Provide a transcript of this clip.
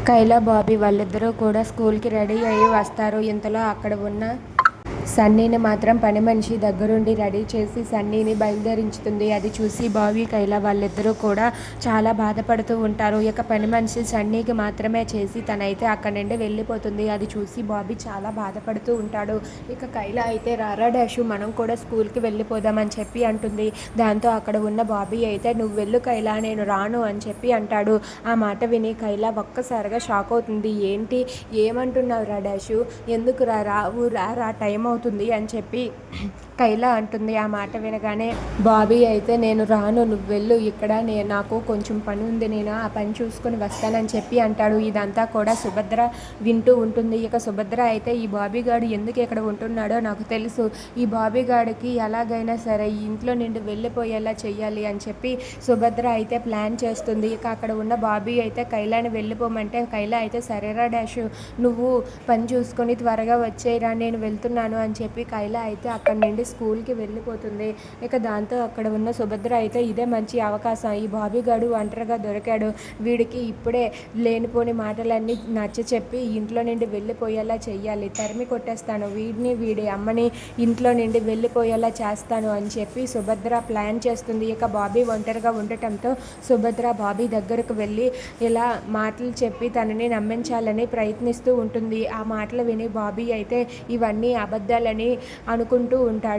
కైలా, బాబీ వాళ్ళిద్దరూ కూడా స్కూల్కి రెడీ అయ్యి వస్తారు. ఇంతలో అక్కడ ఉన్న సన్నీని మాత్రం పని మనిషి దగ్గరుండి రెడీ చేసి సన్నీని బయలుదేరించుతుంది. అది చూసి బాబీ, కైలా వాళ్ళిద్దరూ కూడా చాలా బాధపడుతూ ఉంటారు. ఇక పని మనిషి సన్నీకి మాత్రమే చేసి తనైతే అక్కడి నుండి వెళ్ళిపోతుంది. అది చూసి బాబీ చాలా బాధపడుతూ ఉంటాడు. ఇక కైలా అయితే రారా డాషు, మనం కూడా స్కూల్కి వెళ్ళిపోదామని చెప్పి అంటుంది. దాంతో అక్కడ ఉన్న బాబీ అయితే నువ్వు వెళ్ళు కైలా, నేను రాను అని చెప్పి అంటాడు. ఆ మాట విని కైలా ఒక్కసారిగా షాక్ అవుతుంది. ఏంటి, ఏమంటున్నావు రా డాషు, ఎందుకు రావు, రా టైం అవుతుంది అని చెప్పి కైలా అంటుంది. ఆ మాట వినగానే బాబీ అయితే నేను రాను, నువ్వు వెళ్ళు, ఇక్కడ నాకు కొంచెం పని ఉంది, నేను ఆ పని చూసుకొని వస్తానని చెప్పి అంటాడు. ఇదంతా కూడా సుభద్ర వింటూ ఉంటుంది. ఇక సుభద్ర అయితే ఈ బాబీగాడు ఎందుకు ఇక్కడ ఉంటున్నాడో నాకు తెలుసు, ఈ బాబీగాడికి ఎలాగైనా సరే ఈ ఇంట్లో నుండి వెళ్ళిపోయేలా చెయ్యాలి అని చెప్పి సుభద్ర అయితే ప్లాన్ చేస్తుంది. ఇక అక్కడ ఉన్న బాబీ అయితే కైలాని వెళ్ళిపోమంటే కైలా అయితే సరేరా డాషు, నువ్వు పని చూసుకొని త్వరగా వచ్చేయరా, నేను వెళ్తున్నాను అని చెప్పి కైలా అయితే అక్కడి నుండి స్కూల్కి వెళ్ళిపోతుంది. ఇక దాంతో అక్కడ ఉన్న సుభద్ర అయితే ఇదే మంచి అవకాశం, ఈ బాబీగాడు ఒంటరిగా దొరికాడు, వీడికి ఇప్పుడే లేనిపోని మాటలన్నీ నచ్చ చెప్పి ఇంట్లో నుండి వెళ్ళిపోయేలా చెయ్యాలి, తరిమి కొట్టేస్తాను వీడిని, వీడి అమ్మని ఇంట్లో నుండి వెళ్ళిపోయేలా చేస్తాను అని చెప్పి సుభద్ర ప్లాన్ చేస్తుంది. ఇక బాబీ ఒంటరిగా ఉండటంతో సుభద్ర బాబీ దగ్గరకు వెళ్ళి ఇలా మాటలు చెప్పి తనని నమ్మించాలని ప్రయత్నిస్తూ ఉంటుంది. ఆ మాటలు విని బాబీ అయితే ఇవన్నీ అబద్ధాలని అనుకుంటూ ఉంటాడు.